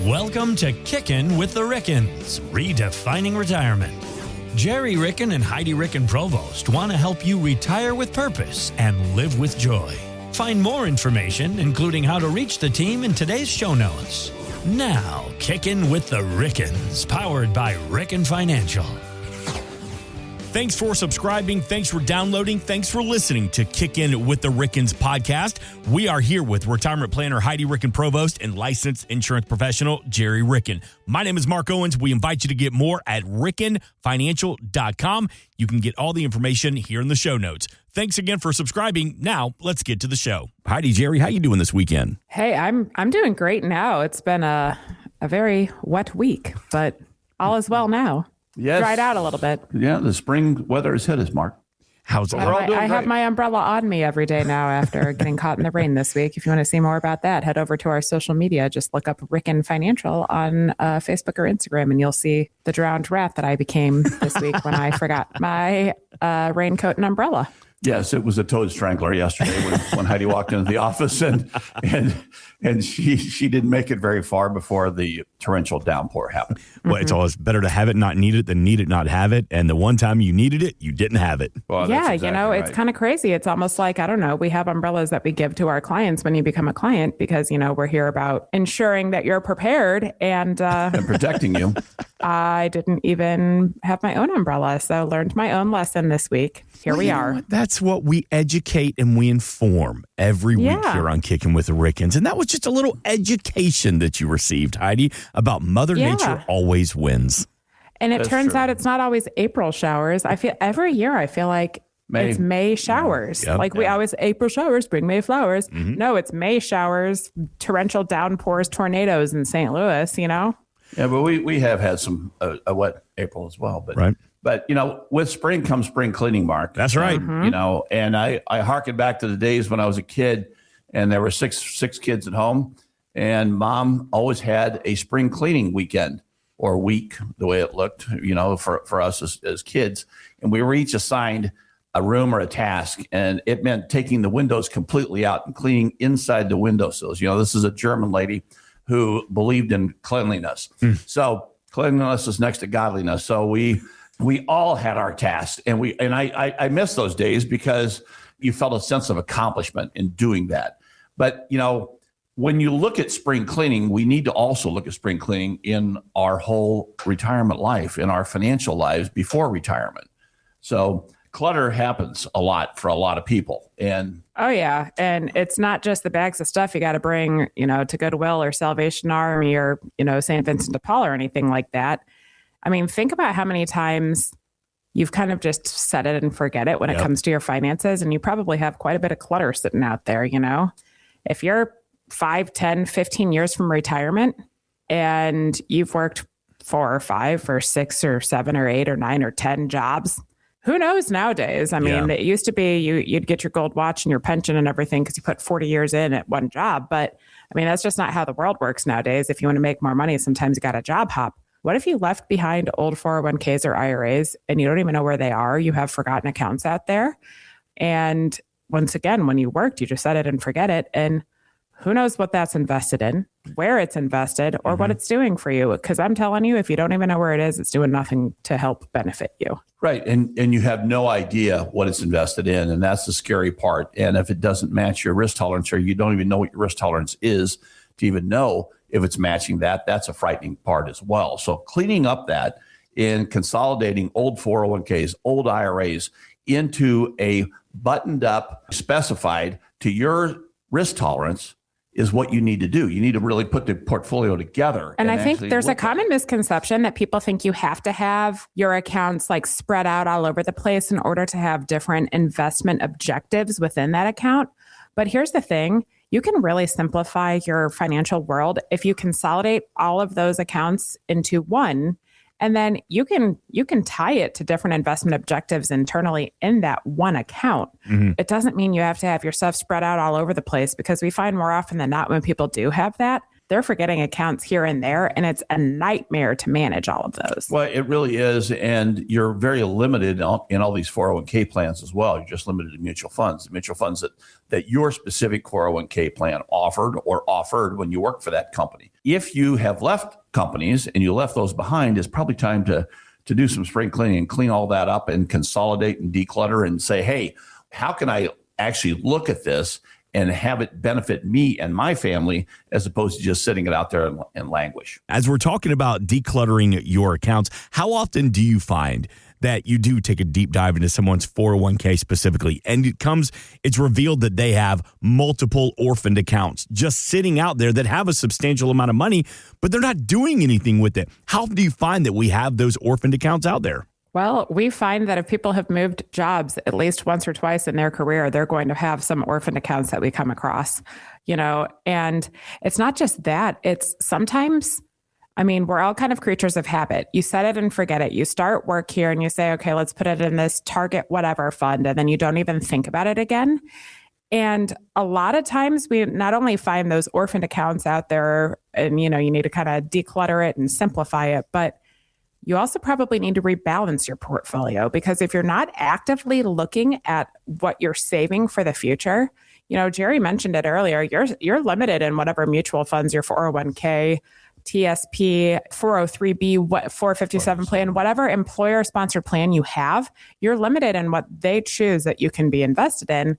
Welcome to Kickin' with the Rickens, redefining retirement. Gerry Ricken and Heidi Ricken Provost want to help you retire with purpose and live with joy. Find more information, including how to reach the team, in today's show notes. Now, Kickin' with the Rickens, powered by Ricken Financial. Thanks for subscribing. Thanks for downloading. Thanks for listening to Kick In with the Rickens podcast. We are here with retirement planner Heidi Ricken Provost and licensed insurance professional Gerry Ricken. My name is Mark Owens. We invite you to get more at rickenfinancial.com. You can get all the information here in the show notes. Thanks again for subscribing. Now, let's get to the show. Heidi, Gerry, how you doing this weekend? Hey, I'm doing great now. It's been a very wet week, but all is well now. Yes. Dried out a little bit. Yeah, the spring weather has hit us, Mark. How's it? I have my umbrella on me every day now after getting caught in the rain this week. If you want to see more about that, head over to our social media. Just look up Ricken Financial on Facebook or Instagram, and you'll see the drowned rat that I became this week when I forgot my raincoat and umbrella. Yes, it was a toad strangler yesterday when Heidi walked into the office, and she didn't make it very far before the torrential downpour happened. Well, it's always better to have it, not need it, than need it, not have it. And the one time you needed it, you didn't have it. Well, yeah, exactly it's kind of crazy. It's almost like, I don't know, we have umbrellas that we give to our clients when you become a client because, we're here about ensuring that you're prepared and protecting you. I didn't even have my own umbrella, so learned my own lesson this week. Here we are. That's what we educate and we inform every week here on Kickin' with the Rickens. And that was just a little education that you received, Heidi, about Mother Nature always wins. And it turns out it's not always April showers. I feel every year like it's May showers. Yep. We always April showers bring May flowers. Mm-hmm. No, it's May showers, torrential downpours, tornadoes in St. Louis, Yeah, but we have had some a wet April as well. But right. But, with spring comes spring cleaning, Mark. That's right. Mm-hmm. And I harken back to the days when I was a kid and there were six kids at home, and mom always had a spring cleaning weekend or week, the way it looked, for us as kids. And we were each assigned a room or a task, and it meant taking the windows completely out and cleaning inside the windowsills. This is a German lady who believed in cleanliness. So cleanliness is next to godliness. So we all had our tasks, and I miss those days because you felt a sense of accomplishment in doing that. But, when you look at spring cleaning, we need to also look at spring cleaning in our whole retirement life, in our financial lives before retirement. So clutter happens a lot for a lot of people. And oh, yeah. And it's not just the bags of stuff you got to bring, to Goodwill or Salvation Army or, St. Vincent de Paul or anything like that. I mean, think about how many times you've kind of just set it and forget it when it comes to your finances. And you probably have quite a bit of clutter sitting out there, If you're 5, 10, 15 years from retirement and you've worked 4 or 5 or 6 or 7 or 8 or 9 or 10 jobs, who knows nowadays? I mean, it used to be you'd get your gold watch and your pension and everything because you put 40 years in at one job. But I mean, that's just not how the world works nowadays. If you want to make more money, sometimes you got to job hop. What if you left behind old 401ks or IRAs and you don't even know where they are? You have forgotten accounts out there. And once again, when you worked, you just set it and forget it. And who knows what that's invested in, where it's invested, or what it's doing for you. Because I'm telling you, if you don't even know where it is, it's doing nothing to help benefit you. Right. And you have no idea what it's invested in. And that's the scary part. And if it doesn't match your risk tolerance, or you don't even know what your risk tolerance is to even know if it's matching that, that's a frightening part as well. So cleaning up that in consolidating old 401ks, old IRAs into a buttoned up, specified to your risk tolerance is what you need to do. You need to really put the portfolio together. And I think there's a common misconception that people think you have to have your accounts spread out all over the place in order to have different investment objectives within that account. But here's the thing. You can really simplify your financial world if you consolidate all of those accounts into one, and then you can tie it to different investment objectives internally in that one account. Mm-hmm. It doesn't mean you have to have your stuff spread out all over the place, because we find more often than not when people do have that, they're forgetting accounts here and there, and it's a nightmare to manage all of those. Well, it really is. And you're very limited in all these 401k plans as well. You're just limited to mutual funds. The mutual funds that your specific 401k plan offered when you work for that company. If you have left companies and you left those behind, it's probably time to do some spring cleaning and clean all that up and consolidate and declutter and say, hey, how can I actually look at this and have it benefit me and my family as opposed to just sitting it out there and languish. As we're talking about decluttering your accounts, how often do you find that you do take a deep dive into someone's 401k specifically, and it's revealed that they have multiple orphaned accounts just sitting out there that have a substantial amount of money, but they're not doing anything with it? How do you find that we have those orphaned accounts out there? Well, we find that if people have moved jobs at least once or twice in their career, they're going to have some orphaned accounts that we come across, and it's not just that. It's sometimes, we're all kind of creatures of habit. You set it and forget it. You start work here and you say, okay, let's put it in this Target whatever fund. And then you don't even think about it again. And a lot of times we not only find those orphaned accounts out there and, you need to kind of declutter it and simplify it, but you also probably need to rebalance your portfolio, because if you're not actively looking at what you're saving for the future, Gerry mentioned it earlier, you're limited in whatever mutual funds, your 401k, TSP, 403B, 457 plan, whatever employer sponsored plan you have, you're limited in what they choose that you can be invested in.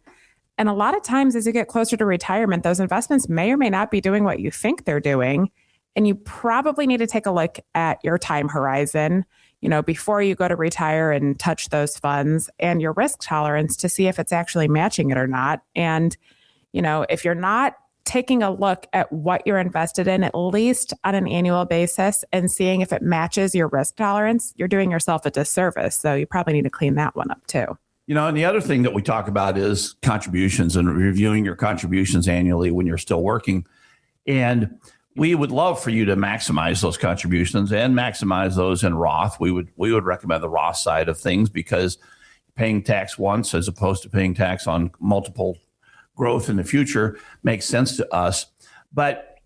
And a lot of times as you get closer to retirement, those investments may or may not be doing what you think they're doing. And you probably need to take a look at your time horizon, before you go to retire and touch those funds, and your risk tolerance to see if it's actually matching it or not. And, if you're not taking a look at what you're invested in, at least on an annual basis, and seeing if it matches your risk tolerance, you're doing yourself a disservice. So you probably need to clean that one up too. And the other thing that we talk about is contributions and reviewing your contributions annually when you're still working. And we would love for you to maximize those contributions and maximize those in Roth. We would recommend the Roth side of things, because paying tax once as opposed to paying tax on multiple growth in the future makes sense to us. But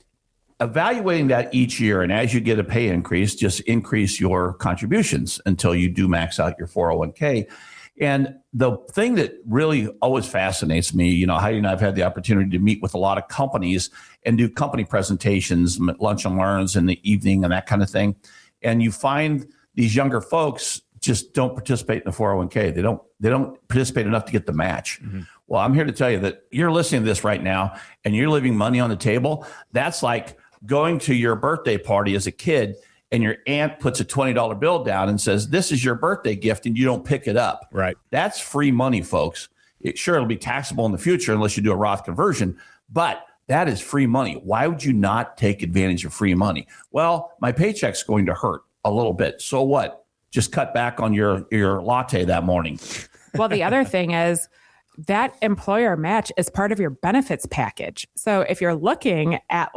evaluating that each year, and as you get a pay increase, just increase your contributions until you do max out your 401k. And the thing that really always fascinates me, Heidi and I have had the opportunity to meet with a lot of companies and do company presentations, lunch and learns in the evening and that kind of thing. And you find these younger folks just don't participate in the 401k. They don't participate enough to get the match. Mm-hmm. Well, I'm here to tell you that you're listening to this right now and you're leaving money on the table. That's like going to your birthday party as a kid and your aunt puts a $20 bill down and says, this is your birthday gift, and you don't pick it up. Right. That's free money, folks. It'll be taxable in the future unless you do a Roth conversion, but that is free money. Why would you not take advantage of free money? Well, my paycheck's going to hurt a little bit. So what? Just cut back on your latte that morning. Well, the other thing is that employer match is part of your benefits package. So if you're looking at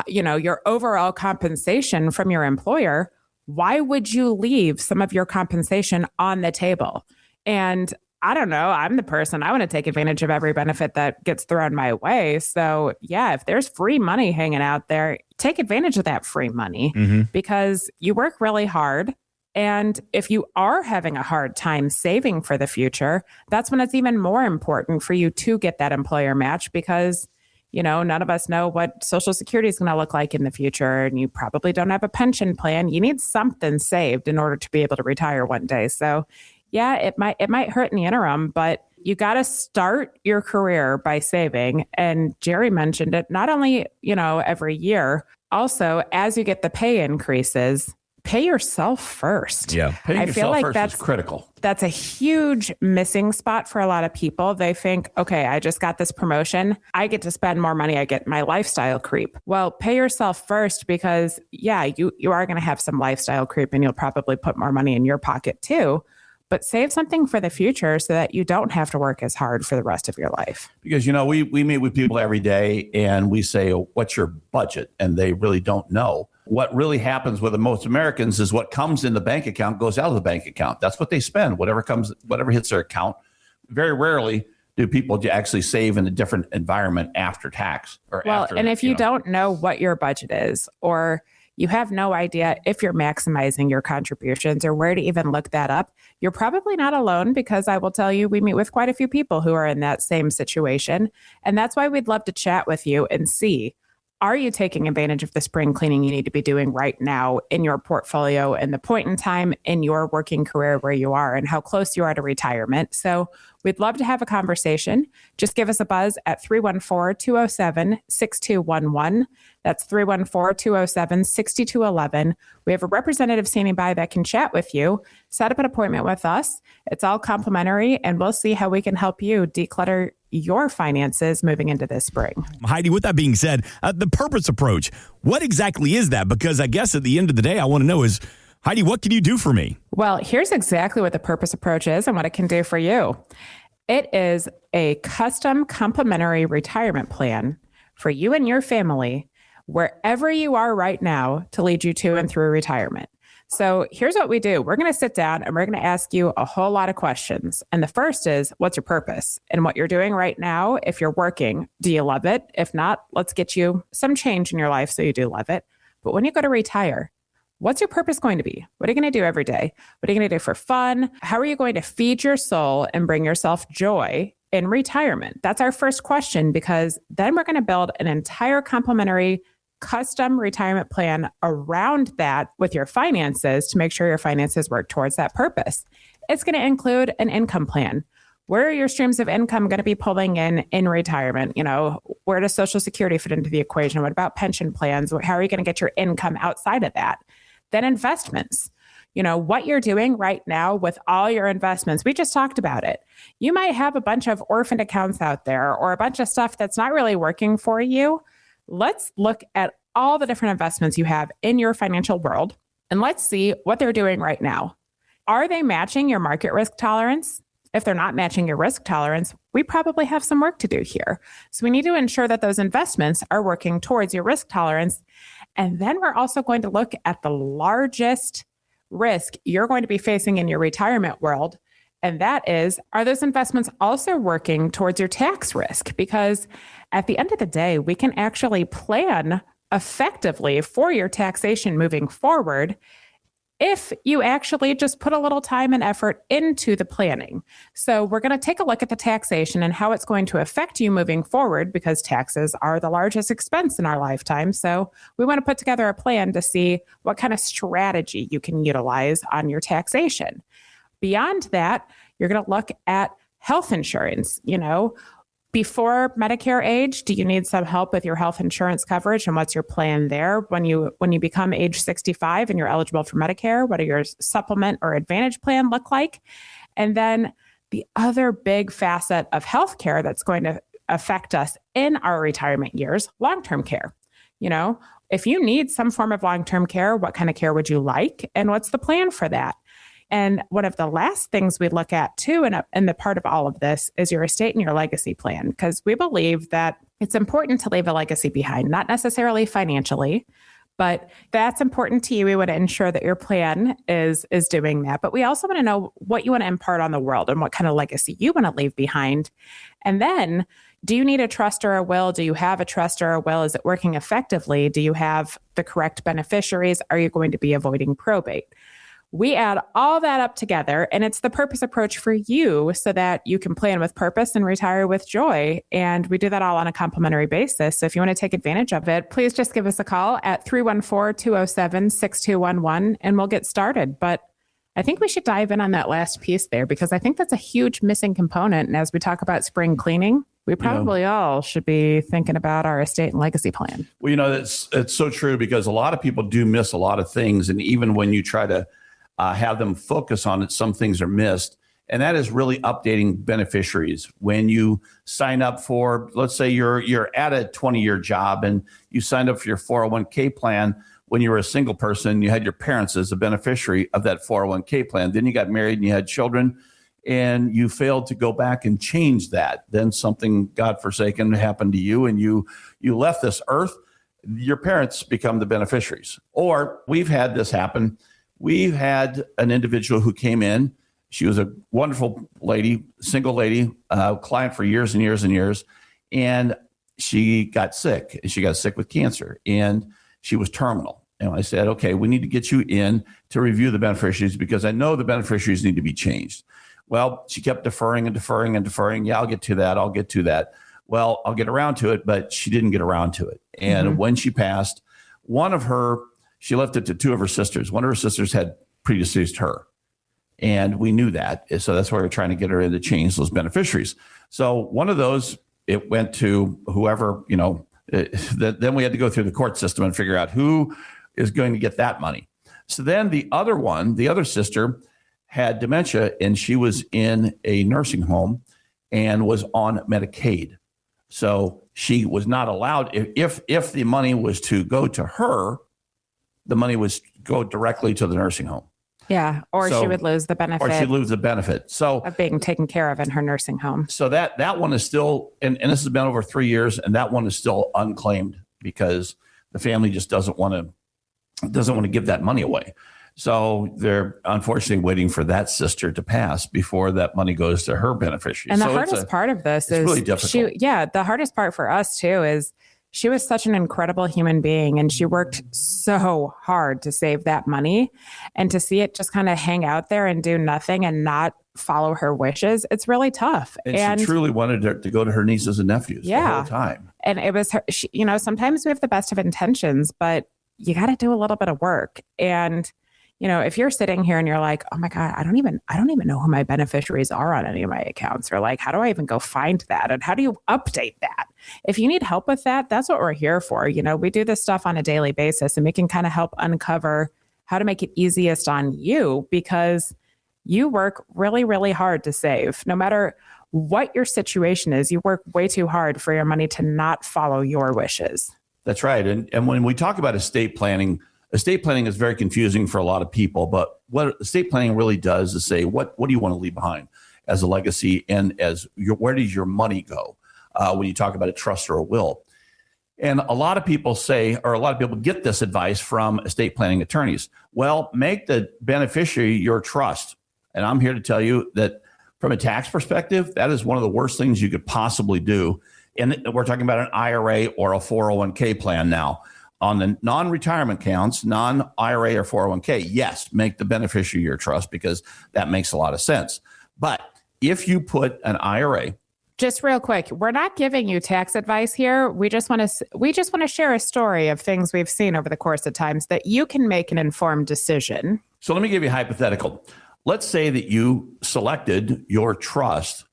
your overall compensation from your employer, why would you leave some of your compensation on the table? And I don't know, I'm the person, I want to take advantage of every benefit that gets thrown my way. So yeah, if there's free money hanging out there, take advantage of that free money, because you work really hard. And if you are having a hard time saving for the future, that's when it's even more important for you to get that employer match, because none of us know what Social Security is going to look like in the future, and you probably don't have a pension plan. You need something saved in order to be able to retire one day. So yeah, it might hurt in the interim, but you got to start your career by saving. And Gerry mentioned it, not only, every year, also as you get the pay increases, pay yourself first. Yeah, paying yourself first is critical. That's a huge missing spot for a lot of people. They think, okay, I just got this promotion, I get to spend more money, I get my lifestyle creep. Well, pay yourself first, because yeah, you are going to have some lifestyle creep and you'll probably put more money in your pocket too. But save something for the future so that you don't have to work as hard for the rest of your life. Because, we meet with people every day and we say, what's your budget? And they really don't know. What really happens with most Americans is what comes in the bank account goes out of the bank account. That's what they spend, whatever hits their account. Very rarely do people actually save in a different environment after tax or Well, after? and if you don't know what your budget is, or you have no idea if you're maximizing your contributions or where to even look that up, you're probably not alone, because I will tell you, we meet with quite a few people who are in that same situation. And that's why we'd love to chat with you and see, are you taking advantage of the spring cleaning you need to be doing right now in your portfolio and the point in time in your working career where you are and how close you are to retirement? So we'd love to have a conversation. Just give us a buzz at 314-207-6211. That's 314-207-6211. We have a representative standing by that can chat with you. Set up an appointment with us. It's all complimentary, and we'll see how we can help you declutter your finances moving into this spring. Heidi, with that being said, the purpose approach, what exactly is that? Because I guess at the end of the day, I want to know is, Heidi, what can you do for me? Well, here's exactly what the purpose approach is and what it can do for you. It is a custom complementary retirement plan for you and your family, wherever you are right now, to lead you to and through retirement. So here's what we do. We're going to sit down and we're going to ask you a whole lot of questions. And the first is, what's your purpose? And what you're doing right now, if you're working, do you love it? If not, let's get you some change in your life so you do love it. But when you go to retire, what's your purpose going to be? What are you going to do every day? What are you going to do for fun? How are you going to feed your soul and bring yourself joy in retirement? That's our first question, because then we're going to build an entire complementary custom retirement plan around that with your finances to make sure your finances work towards that purpose. It's going to include an income plan. Where are your streams of income going to be pulling in retirement? You know, where does Social Security fit into the equation? What about pension plans? How are you going to get your income outside of that? Then investments. You know, what you're doing right now with all your investments. We just talked about it. You might have a bunch of orphaned accounts out there or a bunch of stuff that's not really working for you. Let's look at all the different investments you have in your financial world, and let's see what they're doing right now. Are they matching your market risk tolerance? If they're not matching your risk tolerance, we probably have some work to do here. So we need to ensure that those investments are working towards your risk tolerance. And then we're also going to look at the largest risk you're going to be facing in your retirement world. And that is, are those investments also working towards your tax risk? Because at the end of the day, we can actually plan effectively for your taxation moving forward if you actually just put a little time and effort into the planning. So we're going to take a look at the taxation and how it's going to affect you moving forward, because taxes are the largest expense in our lifetime. So we want to put together a plan to see what kind of strategy you can utilize on your taxation. Beyond that, you're going to look at health insurance. You know, before Medicare age, do you need some help with your health insurance coverage, and what's your plan there? When you become age 65 and you're eligible for Medicare, what do your supplement or advantage plan look like? And then the other big facet of healthcare that's going to affect us in our retirement years, long-term care. You know, if you need some form of long-term care, what kind of care would you like? And what's the plan for that? And one of the last things we look at too, and the part of all of this, is your estate and your legacy plan, because we believe that it's important to leave a legacy behind, not necessarily financially, but that's important to you. We want to ensure that your plan is doing that. But we also want to know what you want to impart on the world and what kind of legacy you want to leave behind. And then, do you need a trust or a will? Do you have a trust or a will? Is it working effectively? Do you have the correct beneficiaries? Are you going to be avoiding probate? We add all that up together, and it's the purpose approach for you so that you can plan with purpose and retire with joy. And we do that all on a complimentary basis. So if you want to take advantage of it, please just give us a call at 314-207-6211 and we'll get started. But I think we should dive in on that last piece there, because I think that's a huge missing component. And as we talk about spring cleaning, we probably all should be thinking about our estate and legacy plan. Well, you know, it's so true, because a lot of people do miss a lot of things. And even when you try to have them focus on it, some things are missed. And that is really updating beneficiaries. When you sign up for, let's say you're at a 20-year job and you signed up for your 401k plan when you were a single person, you had your parents as a beneficiary of that 401k plan. Then you got married and you had children and you failed to go back and change that. Then something godforsaken happened to you and you left this earth. Your parents become the beneficiaries. Or we've had this happen. We've had an individual who came in She was a wonderful lady, single lady, client for years and years and years. And she got sick. She got sick with cancer and she was terminal. And I said, okay, we need to get you in to review the beneficiaries because I know the beneficiaries need to be changed. Well, she kept deferring and deferring and deferring. Yeah, I'll get to that. I'll get to that. Well, I'll get around to it, but she didn't get around to it. And when she passed, she left it to two of her sisters. One of her sisters had predeceased her. And we knew that. So that's why we're trying to get her in to change those beneficiaries. So one of those, it went to whoever, then we had to go through the court system and figure out who is going to get that money. So then the other sister had dementia and she was in a nursing home and was on Medicaid. So she was not allowed, if the money was to go to her, the money was go directly to the nursing home. Yeah. Or she would lose the benefit. Or she'd lose the benefit. So of being taken care of in her nursing home. So that one is still, and this has been over 3 years, and that one is still unclaimed because the family just doesn't want to give that money away. So they're unfortunately waiting for that sister to pass before that money goes to her beneficiary. And the hardest part of this is really difficult. The hardest part for us too is she was such an incredible human being and she worked so hard to save that money, and to see it just kind of hang out there and do nothing and not follow her wishes. It's really tough. And she truly wanted her to go to her nieces and nephews the whole time. And it was her, sometimes we have the best of intentions, but you got to do a little bit of work. And if you're sitting here and you're like, oh my God, I don't even know who my beneficiaries are on any of my accounts, or like, how do I even go find that? And how do you update that? If you need help with that, that's what we're here for. We do this stuff on a daily basis and we can kind of help uncover how to make it easiest on you, because you work really, really hard to save. No matter what your situation is, you work way too hard for your money to not follow your wishes. That's right. And when we talk about estate planning is very confusing for a lot of people, but what estate planning really does is say, what do you want to leave behind as a legacy, and where does your money go when you talk about a trust or a will? And a lot of people get this advice from estate planning attorneys. Well, make the beneficiary your trust. And I'm here to tell you that from a tax perspective, that is one of the worst things you could possibly do. And we're talking about an IRA or a 401k plan now. On the non-retirement accounts, non-IRA or 401k, yes, make the beneficiary your trust because that makes a lot of sense. But if you put an IRA, just real quick, we're not giving you tax advice here. We just want to share a story of things we've seen over the course of times that you can make an informed decision. So let me give you a hypothetical. Let's say that you selected your trust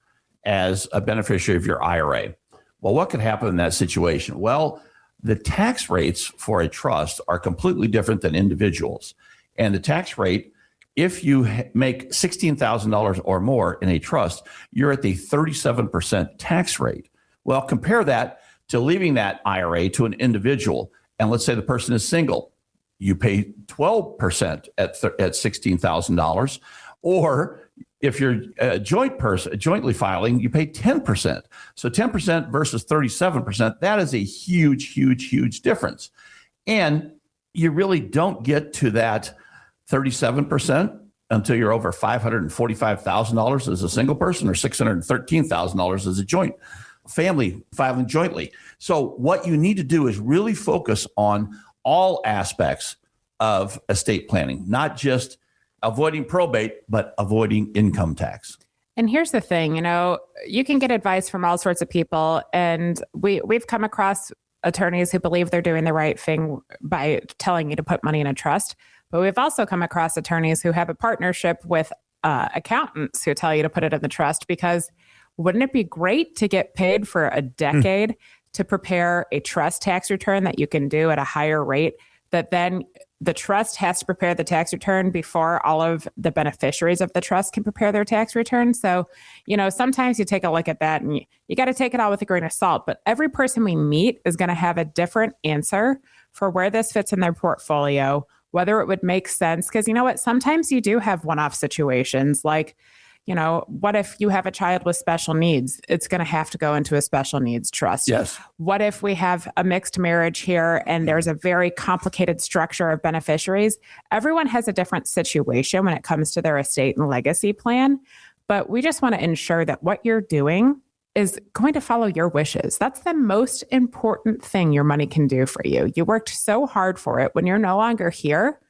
as a beneficiary of your IRA. Well, what could happen in that situation? Well, the tax rates for a trust are completely different than individuals. And the tax rate, if you make $16,000 or more in a trust, you're at the 37% tax rate. Well, compare that to leaving that IRA to an individual. And let's say the person is single. You pay 12% at $16,000. Or if you're a jointly filing, you pay 10%. So 10% versus 37%, that is a huge, huge, huge difference. And you really don't get to that 37% until you're over $545,000 as a single person or $613,000 as a joint family filing jointly. So what you need to do is really focus on all aspects of estate planning, not just avoiding probate, but avoiding income tax. And here's the thing, you can get advice from all sorts of people. And we've come across attorneys who believe they're doing the right thing by telling you to put money in a trust. But we've also come across attorneys who have a partnership with accountants who tell you to put it in the trust, because wouldn't it be great to get paid for a decade to prepare a trust tax return that you can do at a higher rate, that then the trust has to prepare the tax return before all of the beneficiaries of the trust can prepare their tax return. So, sometimes you take a look at that and you got to take it all with a grain of salt. But every person we meet is going to have a different answer for where this fits in their portfolio, whether it would make sense. Because you know what? Sometimes you do have one-off situations like, What if you have a child with special needs? It's going to have to go into a special needs trust. Yes. What if we have a mixed marriage here and there's a very complicated structure of beneficiaries? Everyone has a different situation when it comes to their estate and legacy plan, but we just want to ensure that what you're doing is going to follow your wishes. That's the most important thing your money can do for you. You worked so hard for it. When you're no longer here,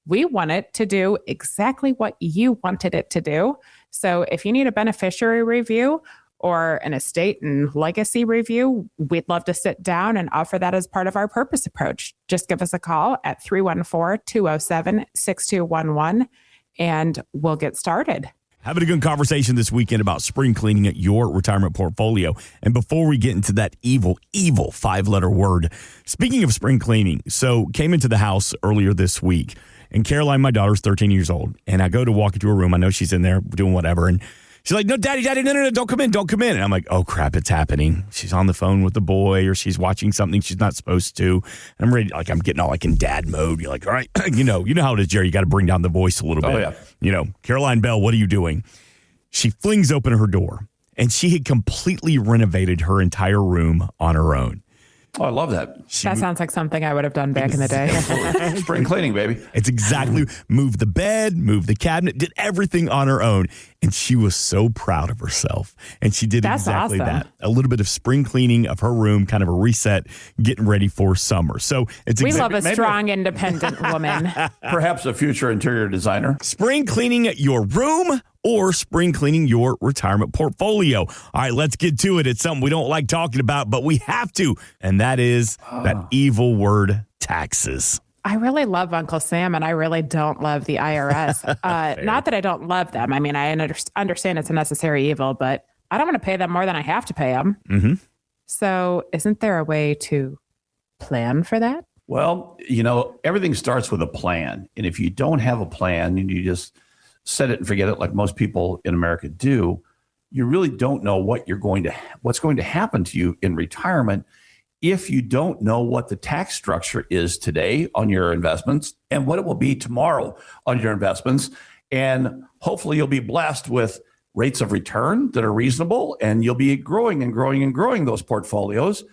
we want it to do exactly what you wanted it to do. So if you need a beneficiary review or an estate and legacy review, we'd love to sit down and offer that as part of our purpose approach. Just give us a call at 314-207-6211 and we'll get started. Having a good conversation this weekend about spring cleaning at your retirement portfolio. And before we get into that evil 5-letter word, speaking of spring cleaning, so came into the house earlier this week. And Caroline, my daughter's 13 years old. And I go to walk into her room. I know she's in there doing whatever. And she's like, no, daddy, no, don't come in. And I'm like, oh, crap, it's happening. She's on the phone with the boy or she's watching something she's not supposed to. And I'm ready, I'm getting all in dad mode. You're like, all right, you know how it is, Jerry. You got to bring down the voice a little bit. Oh, yeah. Caroline Bell, what are you doing? She flings open her door and she had completely renovated her entire room on her own. Oh, I love that. That sounds like something I would have done back in the day. Spring cleaning, baby. It's exactly, moved the bed, moved the cabinet, did everything on her own. And she was so proud of herself. And she did exactly awesome. that. A little bit of spring cleaning of her room, kind of a reset, getting ready for summer. So it's we love a strong, independent woman. Perhaps a future interior designer. Spring cleaning your room or spring cleaning your retirement portfolio. All right, let's get to it. It's something we don't like talking about, but we have to. And that is that evil word, taxes. I really love Uncle Sam, and I really don't love the IRS. Not that I don't love them. I mean, I understand it's a necessary evil, but I don't want to pay them more than I have to pay them. Mm-hmm. So isn't there a way to plan for that? Well, everything starts with a plan. And if you don't have a plan and you just set it and forget it like most people in America do, you really don't know what's going to happen to you in retirement if you don't know what the tax structure is today on your investments and what it will be tomorrow on your investments. And hopefully you'll be blessed with rates of return that are reasonable and you'll be growing and growing and growing those portfolios.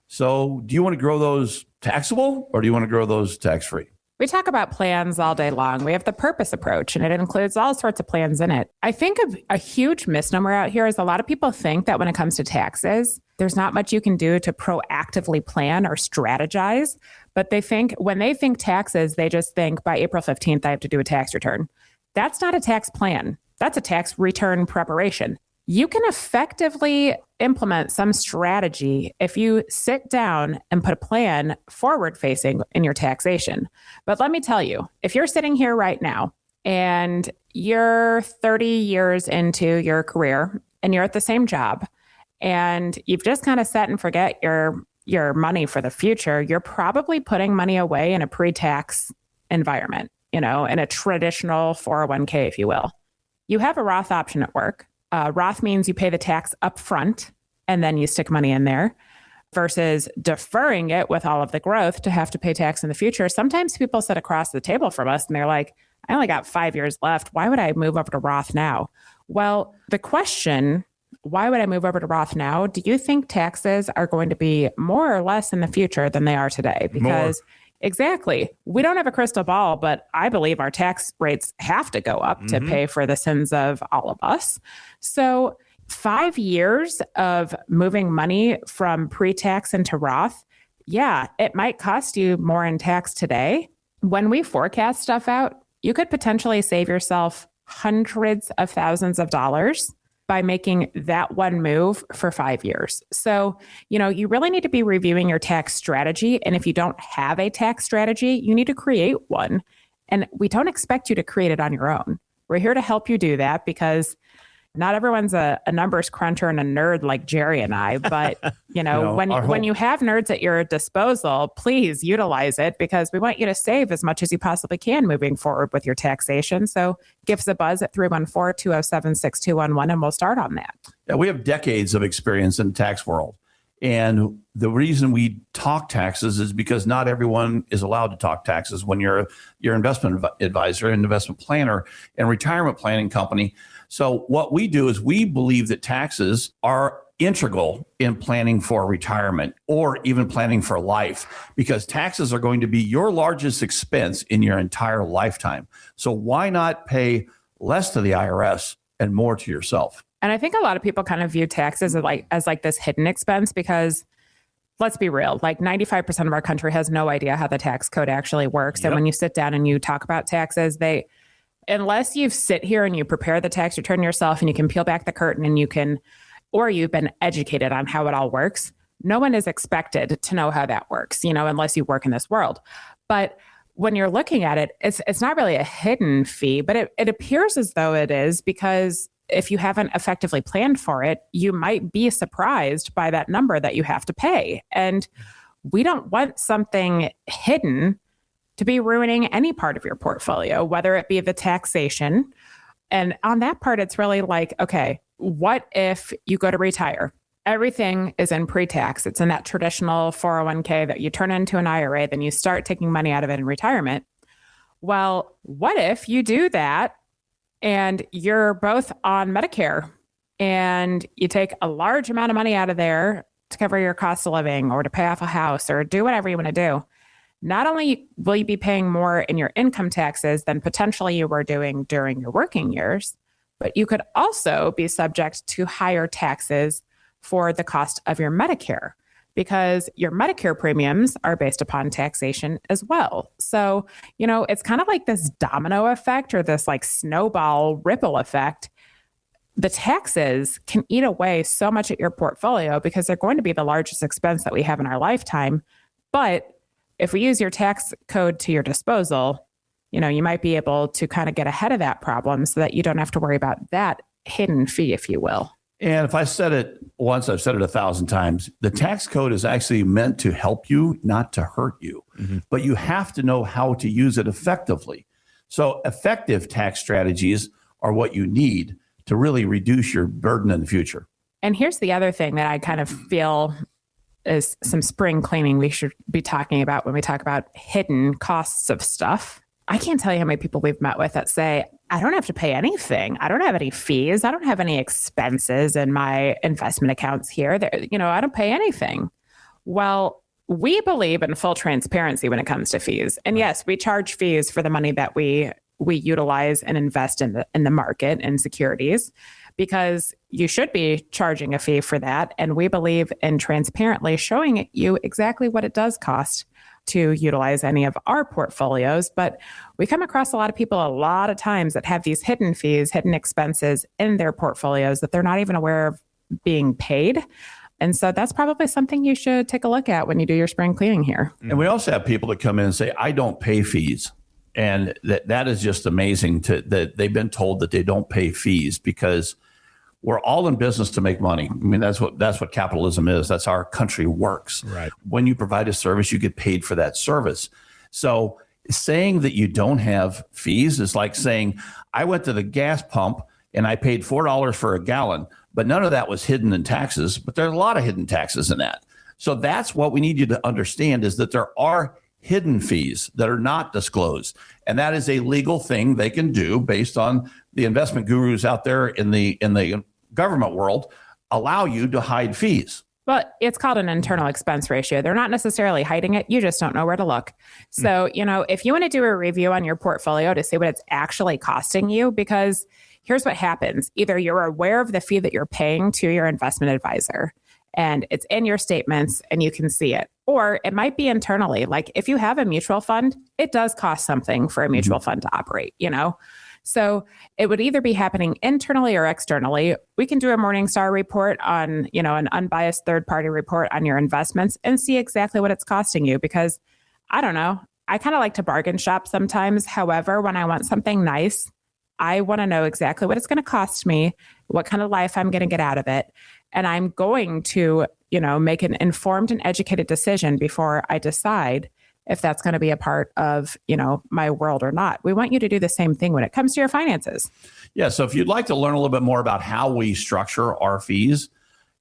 So do you want to grow those taxable or do you want to grow those tax-free? We talk about plans all day long. We have the purpose approach, and it includes all sorts of plans in it. I think a huge misnomer out here is a lot of people think that when it comes to taxes, there's not much you can do to proactively plan or strategize. But when they think taxes, they just think by April 15th, I have to do a tax return. That's not a tax plan. That's a tax return preparation. You can effectively implement some strategy if you sit down and put a plan forward facing in your taxation. But let me tell you, if you're sitting here right now and you're 30 years into your career and you're at the same job and you've just kind of set and forget your money for the future, you're probably putting money away in a pre-tax environment, in a traditional 401k, if you will. You have a Roth option at work. Roth means you pay the tax up front and then you stick money in there versus deferring it with all of the growth to have to pay tax in the future. Sometimes people sit across the table from us and they're like, I only got 5 years left. Why would I move over to Roth now? Well, the question, why would I move over to Roth now? Do you think taxes are going to be more or less in the future than they are today? Because Exactly. We don't have a crystal ball, but I believe our tax rates have to go up to pay for the sins of all of us. So 5 years of moving money from pre-tax into Roth, yeah, it might cost you more in tax today. When we forecast stuff out, you could potentially save yourself hundreds of thousands of dollars by making that one move for 5 years. So, you really need to be reviewing your tax strategy. And if you don't have a tax strategy, you need to create one. And we don't expect you to create it on your own. We're here to help you do that because not everyone's a numbers cruncher and a nerd like Gerry and I, but when you have nerds at your disposal, please utilize it because we want you to save as much as you possibly can moving forward with your taxation. So give us a buzz at 314-207-6211 and we'll start on that. Yeah, we have decades of experience in the tax world. And the reason we talk taxes is because not everyone is allowed to talk taxes when you're your investment advisor, an investment planner, and retirement planning company. So what we do is we believe that taxes are integral in planning for retirement or even planning for life, because taxes are going to be your largest expense in your entire lifetime. So why not pay less to the IRS and more to yourself? And I think a lot of people kind of view taxes as like this hidden expense, because let's be real, like 95% of our country has no idea how the tax code actually works. Yep. And when you sit down and you talk about taxes, unless you sit here and you prepare the tax return yourself and you can peel back the curtain and or you've been educated on how it all works, no one is expected to know how that works, unless you work in this world. But when you're looking at it, it's not really a hidden fee, but it appears as though it is, because if you haven't effectively planned for it, you might be surprised by that number that you have to pay. And we don't want something hidden to be ruining any part of your portfolio, whether it be the taxation. And on that part, it's really like, okay, what if you go to retire? Everything is in pre-tax. It's in that traditional 401k that you turn into an IRA, then you start taking money out of it in retirement. Well, what if you do that and you're both on Medicare and you take a large amount of money out of there to cover your cost of living or to pay off a house or do whatever you want to do? Not only will you be paying more in your income taxes than potentially you were doing during your working years, but you could also be subject to higher taxes for the cost of your Medicare, because your Medicare premiums are based upon taxation as well. So, it's kind of like this domino effect or this like snowball ripple effect. The taxes can eat away so much at your portfolio because they're going to be the largest expense that we have in our lifetime. But if we use your tax code to your disposal, you might be able to kind of get ahead of that problem so that you don't have to worry about that hidden fee, if you will. And if I said it once, I've said it 1,000 times. The tax code is actually meant to help you, not to hurt you. Mm-hmm. But you have to know how to use it effectively. So effective tax strategies are what you need to really reduce your burden in the future. And here's the other thing that I kind of feel is some spring cleaning we should be talking about when we talk about hidden costs of stuff. I can't tell you how many people we've met with that say, I don't have to pay anything. I don't have any fees. I don't have any expenses in my investment accounts here. I don't pay anything. Well, we believe in full transparency when it comes to fees. And yes, we charge fees for the money that we utilize and invest in the market and securities, because you should be charging a fee for that. And we believe in transparently showing you exactly what it does cost to utilize any of our portfolios. But we come across a lot of people a lot of times that have these hidden fees, hidden expenses in their portfolios that they're not even aware of being paid. And so that's probably something you should take a look at when you do your spring cleaning here. And we also have people that come in and say, I don't pay fees. And that is just amazing that they've been told that they don't pay fees, because we're all in business to make money. I mean, that's what capitalism is. That's how our country works. Right. When you provide a service, you get paid for that service. So saying that you don't have fees is like saying, I went to the gas pump and I paid $4 for a gallon, but none of that was hidden in taxes. But there's a lot of hidden taxes in that. So that's what we need you to understand, is that there are hidden fees that are not disclosed. And that is a legal thing they can do based on the investment gurus out there in the government world allow you to hide fees. Well, it's called an internal expense ratio. They're not necessarily hiding it. You just don't know where to look. So, if you want to do a review on your portfolio to see what it's actually costing you, because here's what happens. Either you're aware of the fee that you're paying to your investment advisor and it's in your statements and you can see it, or it might be internally. Like if you have a mutual fund, it does cost something for a mutual fund to operate, So it would either be happening internally or externally. We can do a Morningstar report on, an unbiased third-party report on your investments and see exactly what it's costing you, because I don't know. I kind of like to bargain shop sometimes. However, when I want something nice, I want to know exactly what it's going to cost me, what kind of life I'm going to get out of it. And I'm going to, make an informed and educated decision before I decide if that's going to be a part of, my world or not. We want you to do the same thing when it comes to your finances. Yeah. So if you'd like to learn a little bit more about how we structure our fees,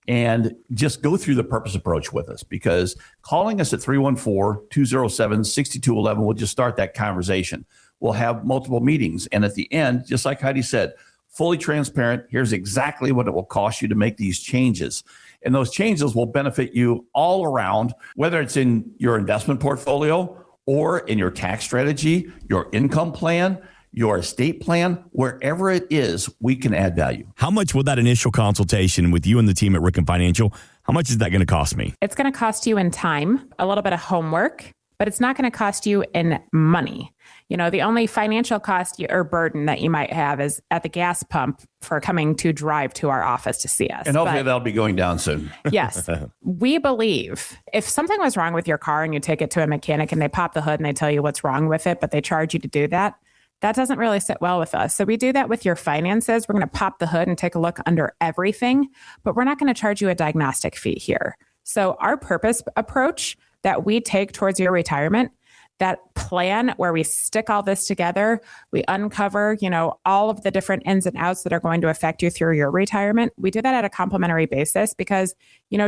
and just go through the purpose approach with us, because calling us at 314-207-6211 will just start that conversation. We'll have multiple meetings. And at the end, just like Heidi said, fully transparent, here's exactly what it will cost you to make these changes. And those changes will benefit you all around, whether it's in your investment portfolio or in your tax strategy, your income plan, your estate plan, wherever it is, we can add value. How much will that initial consultation with you and the team at Ricken Financial, how much is that going to cost me? It's going to cost you in time, a little bit of homework, but it's not going to cost you in money. The only financial cost or burden that you might have is at the gas pump for coming to drive to our office to see us. And hopefully that'll be going down soon. Yes. We believe if something was wrong with your car and you take it to a mechanic and they pop the hood and they tell you what's wrong with it, but they charge you to do that, that doesn't really sit well with us. So we do that with your finances. We're going to pop the hood and take a look under everything, but we're not going to charge you a diagnostic fee here. So our purpose approach that we take towards your retirement, that plan where we stick all this together, we uncover, all of the different ins and outs that are going to affect you through your retirement. We do that at a complimentary basis because,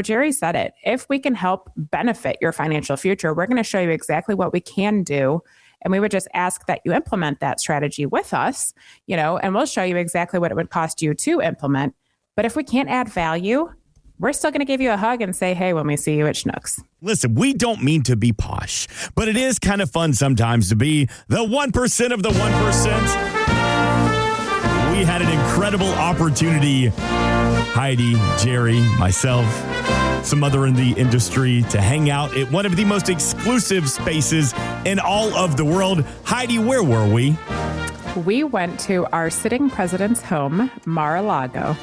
Gerry said it. If we can help benefit your financial future, we're going to show you exactly what we can do. And we would just ask that you implement that strategy with us, and we'll show you exactly what it would cost you to implement. But if we can't add value, we're still going to give you a hug and say, hey, when we see you at Schnucks. Listen, we don't mean to be posh, but it is kind of fun sometimes to be the 1% of the 1%. We had an incredible opportunity, Heidi, Gerry, myself, some other in the industry, to hang out at one of the most exclusive spaces in all of the world. Heidi, where were we? We went to our sitting president's home, Mar-a-Lago.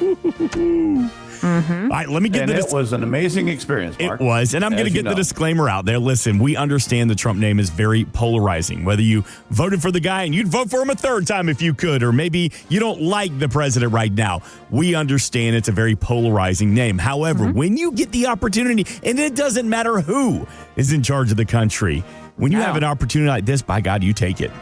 All right, let me get and this. It was an amazing experience, Mark. It was, and I'm going to get the disclaimer out there. Listen, we understand the Trump name is very polarizing. Whether you voted for the guy and you'd vote for him a third time if you could, or maybe you don't like the president right now, we understand it's a very polarizing name. However, when you get the opportunity, and it doesn't matter who is in charge of the country, when you have an opportunity like this, by God, you take it.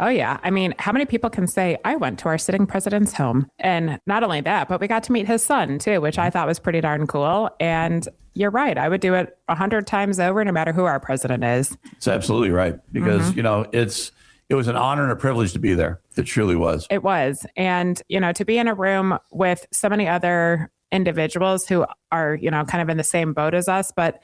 Oh, yeah. I mean, how many people can say, I went to our sitting president's home? And not only that, but we got to meet his son, too, which I thought was pretty darn cool. And you're right. I would do it 100 times over, no matter who our president is. It's absolutely right. Because, it was an honor and a privilege to be there. It truly was. It was. And, to be in a room with so many other individuals who are, kind of in the same boat as us, but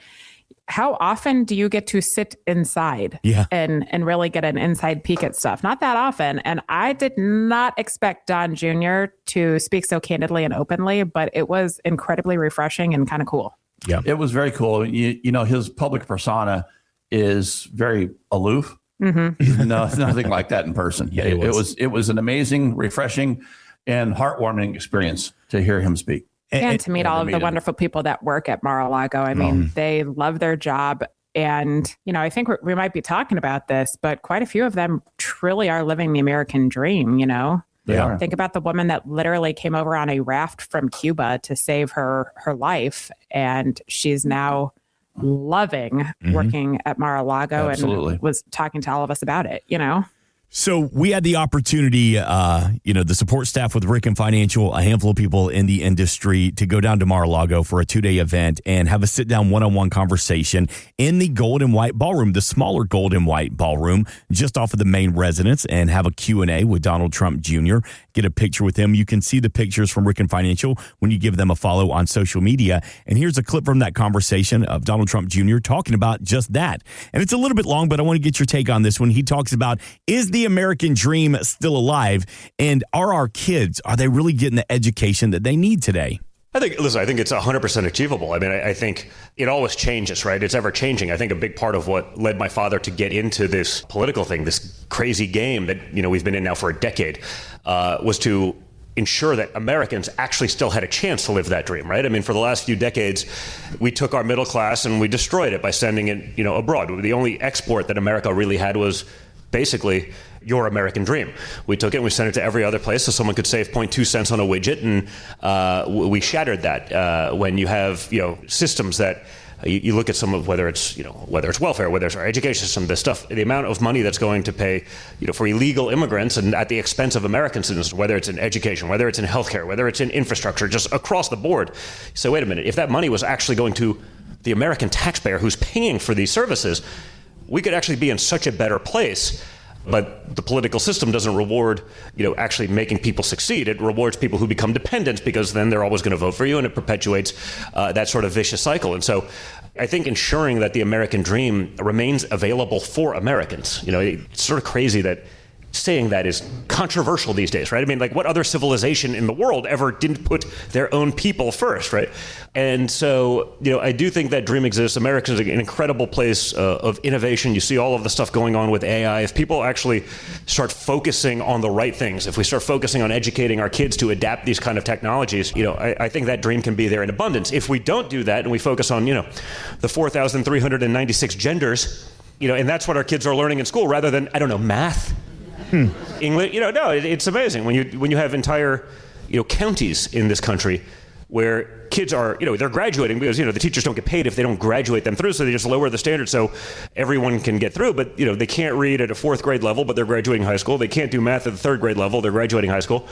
how often do you get to sit inside and really get an inside peek at stuff? Not that often. And I did not expect Don Jr. to speak so candidly and openly, but it was incredibly refreshing and kind of cool. Yeah, it was very cool. His public persona is very aloof. Mm-hmm. No, nothing like that in person. Yeah, it was an amazing, refreshing, and heartwarming experience to hear him speak. And to meet all of the wonderful people that work at Mar-a-Lago. I mean, they love their job. And, I think we might be talking about this, but quite a few of them truly are living the American dream, They are. Think about the woman that literally came over on a raft from Cuba to save her life. And she's now loving working at Mar-a-Lago and was talking to all of us about it, So we had the opportunity, the support staff with Ricken Financial, a handful of people in the industry, to go down to Mar-a-Lago for a 2-day event and have a sit-down one-on-one conversation in the gold and white ballroom, the smaller gold and white ballroom, just off of the main residence, and have a Q&A with Donald Trump Jr., get a picture with him. You can see the pictures from Ricken Financial when you give them a follow on social media. And here's a clip from that conversation of Donald Trump Jr. talking about just that. And it's a little bit long, but I want to get your take on this one. He talks about, is the American dream still alive? And are our kids, are they really getting the education that they need today? I think it's 100% achievable. I mean, I think it always changes, right? It's ever changing. I think a big part of what led my father to get into this political thing, this crazy game that, we've been in now for a decade, was to ensure that Americans actually still had a chance to live that dream, right? I mean, for the last few decades, we took our middle class and we destroyed it by sending it, abroad. The only export that America really had was basically your American dream. We took it and we sent it to every other place so someone could save 0.2 cents on a widget, and we shattered that when you have systems that You look at some of whether it's welfare, whether it's our education system, the stuff, the amount of money that's going to pay, for illegal immigrants and at the expense of American citizens, whether it's in education, whether it's in healthcare, whether it's in infrastructure, just across the board. So wait a minute, if that money was actually going to the American taxpayer who's paying for these services, we could actually be in such a better place. But the political system doesn't reward, actually making people succeed. It rewards people who become dependents because then they're always going to vote for you, and it perpetuates that sort of vicious cycle. And so I think ensuring that the American dream remains available for Americans, it's sort of crazy that saying that is controversial these days, right? I mean, like, what other civilization in the world ever didn't put their own people first, right? And so, I do think that dream exists. America is an incredible place of innovation. You see all of the stuff going on with AI. If people actually start focusing on the right things, if we start focusing on educating our kids to adapt these kind of technologies, I think that dream can be there in abundance. If we don't do that and we focus on, the 4,396 genders, and that's what our kids are learning in school rather than, math, English, no, it's amazing when you have entire, counties in this country where kids are, they're graduating because, the teachers don't get paid if they don't graduate them through. So they just lower the standard so everyone can get through. But, they can't read at a fourth grade level, but they're graduating high school. They can't do math at the third grade level. They're graduating high school.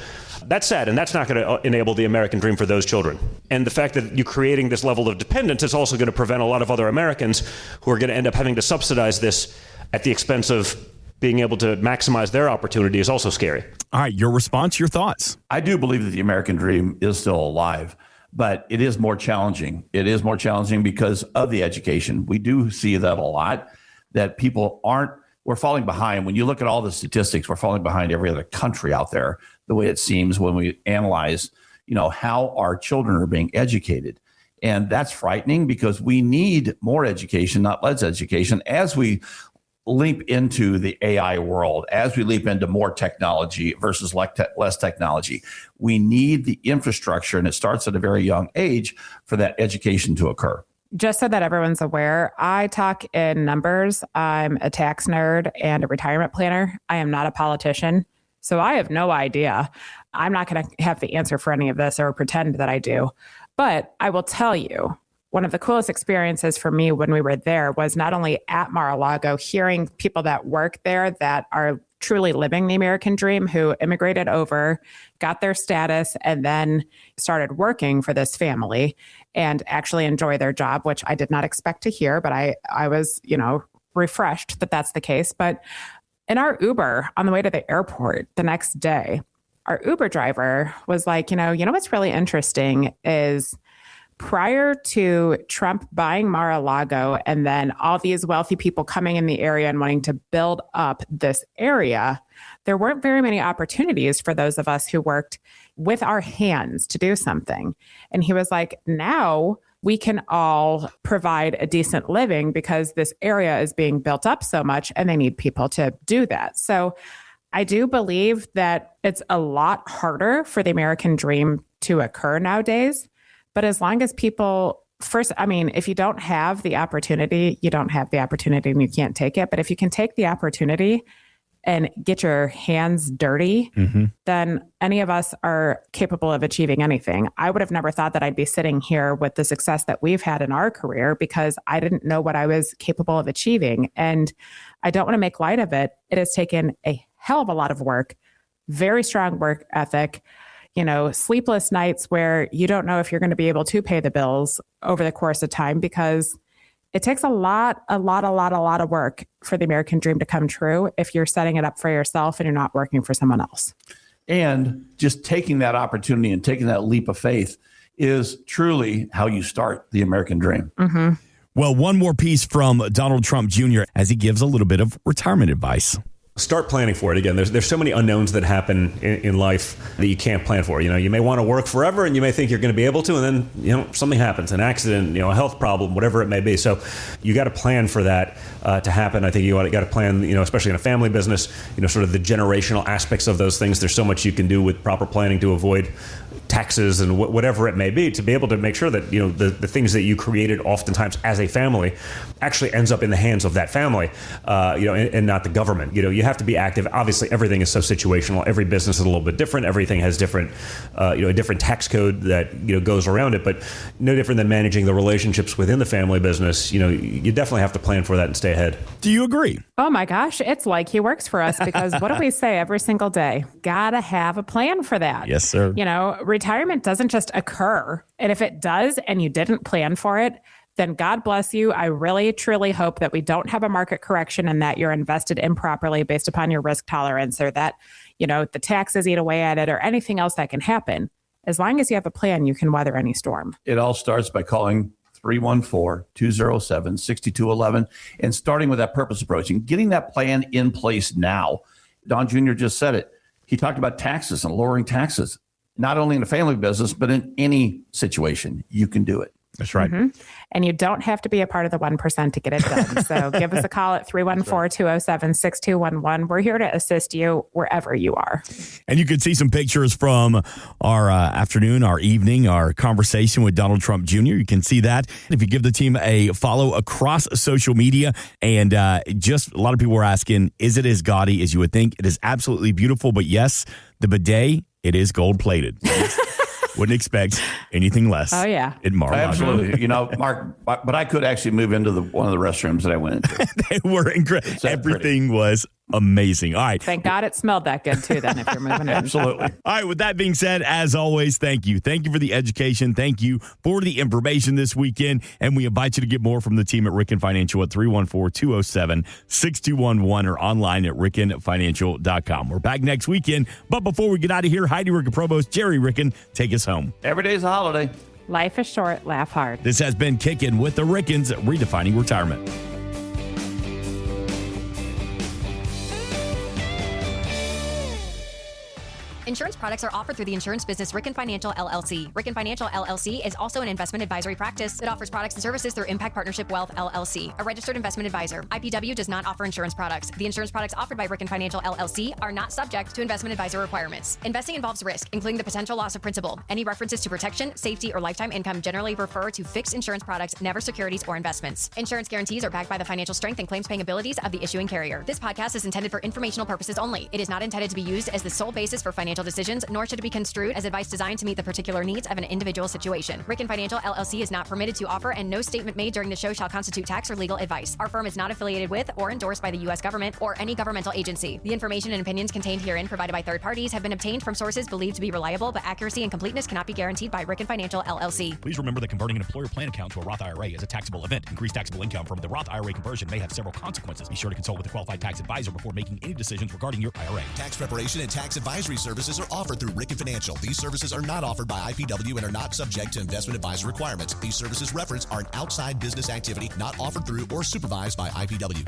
That's sad. And that's not going to enable the American dream for those children. And the fact that you're creating this level of dependence is also going to prevent a lot of other Americans who are going to end up having to subsidize this at the expense of being able to maximize their opportunity is also scary. All right, your response, your thoughts. I do believe that the American dream is still alive, but it is more challenging. It is more challenging because of the education. We do see that a lot, that people we're falling behind. When you look at all the statistics, we're falling behind every other country out there, the way it seems when we analyze, how our children are being educated. And that's frightening because we need more education, not less education, as we leap into the AI world, as we leap into more technology versus less technology. We need the infrastructure, and it starts at a very young age for that education to occur. Just so that everyone's aware, I talk in numbers. I'm a tax nerd and a retirement planner. I am not a politician, so I have no idea. I'm not going to have the answer for any of this or pretend that I do. But I will tell you, one of the coolest experiences for me when we were there was not only at Mar-a-Lago, hearing people that work there that are truly living the American dream, who immigrated over, got their status, and then started working for this family and actually enjoy their job, which I did not expect to hear, but I was, refreshed that that's the case. But in our Uber on the way to the airport the next day, our Uber driver was like, what's really interesting is prior to Trump buying Mar-a-Lago and then all these wealthy people coming in the area and wanting to build up this area, there weren't very many opportunities for those of us who worked with our hands to do something. And he was like, now we can all provide a decent living because this area is being built up so much and they need people to do that. So I do believe that it's a lot harder for the American dream to occur nowadays. But as long as people if you don't have the opportunity, you don't have the opportunity and you can't take it. But if you can take the opportunity and get your hands dirty, then any of us are capable of achieving anything. I would have never thought that I'd be sitting here with the success that we've had in our career because I didn't know what I was capable of achieving. And I don't want to make light of it. It has taken a hell of a lot of work, very strong work ethic, sleepless nights where you don't know if you're going to be able to pay the bills over the course of time because it takes a lot of work for the American dream to come true if you're setting it up for yourself and you're not working for someone else. And just taking that opportunity and taking that leap of faith is truly how you start the American dream. Mm-hmm. Well, one more piece from Donald Trump Jr. as he gives a little bit of retirement advice. Start planning for it. Again, there's so many unknowns that happen in life that you can't plan for. You may want to work forever and you may think you're going to be able to, and then, something happens, an accident, a health problem, whatever it may be. So you got to plan for that to happen. I think you got to plan, especially in a family business, sort of the generational aspects of those things. There's so much you can do with proper planning to avoid taxes and whatever it may be, to be able to make sure that the things that you created oftentimes as a family actually ends up in the hands of that family, and not the government. You you have to be active. Obviously, everything is so situational. Every business is a little bit different. Everything has different, a different tax code that goes around it. But no different than managing the relationships within the family business. You definitely have to plan for that and stay ahead. Do you agree? Oh my gosh, it's like he works for us because what do we say every single day? Gotta have a plan for that. Yes, sir. Retirement doesn't just occur. And if it does and you didn't plan for it, then God bless you. I really, truly hope that we don't have a market correction and that you're invested improperly based upon your risk tolerance, or that, the taxes eat away at it, or anything else that can happen. As long as you have a plan, you can weather any storm. It all starts by calling 314-207-6211 and starting with that purpose approach and getting that plan in place now. Don Jr. just said it. He talked about taxes and lowering taxes, not only in the family business, but in any situation. You can do it. That's right. Mm-hmm. And you don't have to be a part of the 1% to get it done. So give us a call at 314-207-6211. We're here to assist you wherever you are. And you can see some pictures from our afternoon, our evening, our conversation with Donald Trump Jr. You can see that. If you give the team a follow across social media, and just a lot of people were asking, is it as gaudy as you would think? It is absolutely beautiful. But yes, the bidet, it is gold plated. Wouldn't expect anything less. Oh, yeah. In Mar-a-Lago. Absolutely. Mark, but I could actually move into one of the restrooms that I went into. They were incredible. Everything was amazing. All right. Thank God it smelled that good, too, then, if you're moving in. Absolutely. All right. With that being said, as always, thank you. Thank you for the education. Thank you for the information this weekend. And we invite you to get more from the team at Ricken Financial at 314-207-6211 or online at rickenfinancial.com. We're back next weekend. But before we get out of here, Heidi Ricken, Provost, Gerry Ricken, take us home. Every day's a holiday. Life is short. Laugh hard. This has been Kickin' with the Rickens, redefining retirement. Insurance products are offered through the insurance business Ricken Financial LLC. Ricken Financial LLC is also an investment advisory practice that offers products and services through Impact Partnership Wealth LLC, a registered investment advisor. IPW does not offer insurance products. The insurance products offered by Ricken Financial LLC are not subject to investment advisor requirements. Investing involves risk, including the potential loss of principal. Any references to protection, safety, or lifetime income generally refer to fixed insurance products, never securities or investments. Insurance guarantees are backed by the financial strength and claims paying abilities of the issuing carrier. This podcast is intended for informational purposes only. It is not intended to be used as the sole basis for financial decisions, nor should it be construed as advice designed to meet the particular needs of an individual situation. Ricken Financial LLC is not permitted to offer, and no statement made during the show shall constitute tax or legal advice. Our firm is not affiliated with or endorsed by the U.S. government or any governmental agency. The information and opinions contained herein provided by third parties have been obtained from sources believed to be reliable, but accuracy and completeness cannot be guaranteed by Ricken Financial LLC. Please remember that converting an employer plan account to a Roth IRA is a taxable event. Increased taxable income from the Roth IRA conversion may have several consequences. Be sure to consult with a qualified tax advisor before making any decisions regarding your IRA. Tax preparation and tax advisory services are offered through Ricken Financial. These services are not offered by IPW and are not subject to investment advisor requirements. These services referenced are an outside business activity not offered through or supervised by IPW.